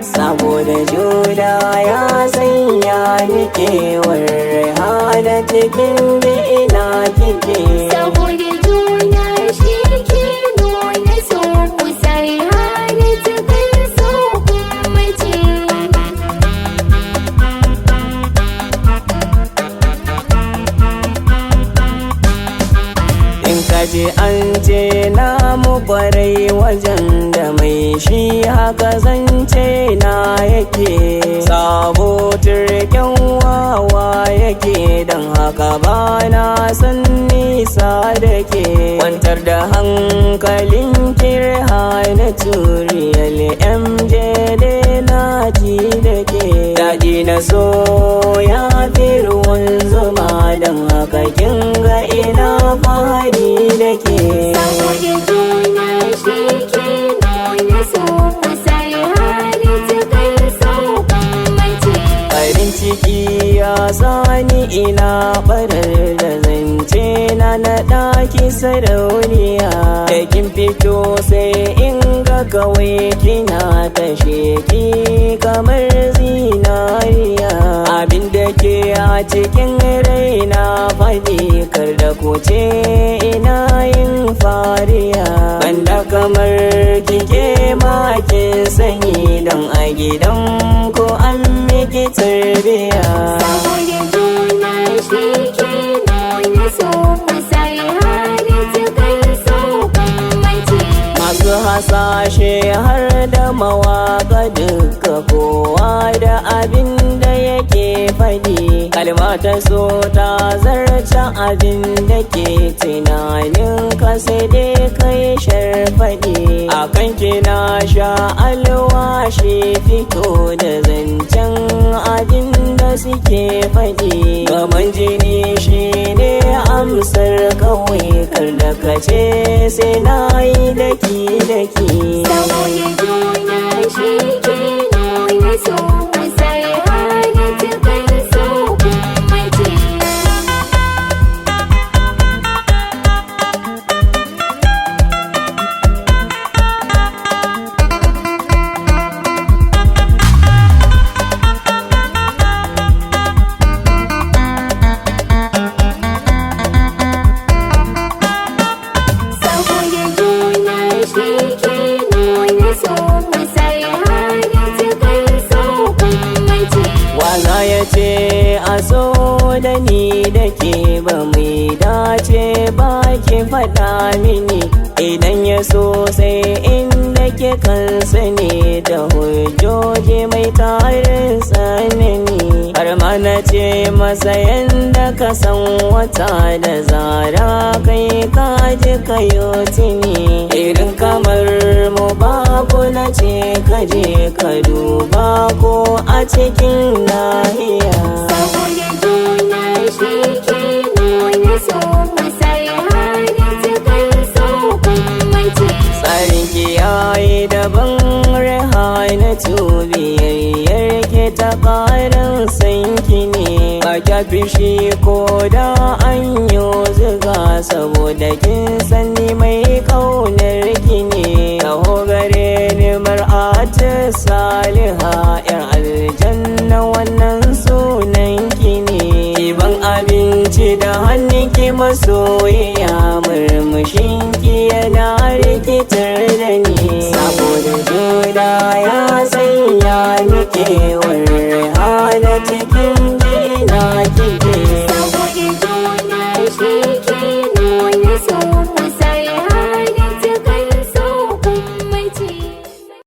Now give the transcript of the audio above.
Saboda juna ya sanya ni kewar Raihana cikin ina kike. Saboda juna shi ke nuna so kusai hana cikin so mace. In kaji an ce na mu kwarai wajen da mai shi haka zance na yake. Sabo turken wawa yake don haka ba na san nisa da ke. Kwantar da hankalin kirha na turiyal MJ na ji da ke. Daɗi na so ya fi ruwan zuma don haka kin ga ina fahari da ke. Saboda juna shi ke nuna so kusai hana cikin so mace. Farin ciki ya sani ina barar da zance na ɗaki sarauniya. Da kin fito sai in ga kawai kina ta sheki kamar zinariya. Abinda ke a cikin raina faɗi kar da kuce ina yin fariya. Banda kamar kike makin sanyi don a gidan ko an miki tarbiya. Saboda juna shi ke nuna so kusai hana cikin so mace. Masu hasashe har da mawaka duka kowa da abin da yake faɗi. Kalma ta so ta zarce abin da ke tunanin ka sai dai kai sharfaɗi. A kan kina sha alwashi fito da zancen abin da suke faɗi. Gaban jini shi ne amsar kawai kar da kace sai na yi daki-daki. Saboda juna shi ke nuna so kusai hana cikin so mace. Saboda juna shi ke nuna so kusai hana cikin so mace. Waza ya ce a so da ni da ke ba mai dace ba ki faɗa mini. Idan ya so sai inda ke kansa ne da hujjoji mai tarin tsanani. Har ma na ce masa yanda ka san wata da zara kai ka ji kayo tuni. Irin kamar mu babu na ce ka je ka duba ko a cikin nahiya. Saboda juna shi ke nuna so kusai hana cikin so mace. Tsarin ki yayi daban Raihana biyayyar ke ta ƙarin sanki ne. Ba kya fishi ko da an yi zuga saboda kin sani mai ƙaunar ki ne. Taho gare ni mar'atu Saliha yar aljanna wannan sunan ki ne. Ban abinci da hannun ki masoyiya murmushin ki yana rikitar da ni. Saboda juna ya sanya ni kewar Raihana cikin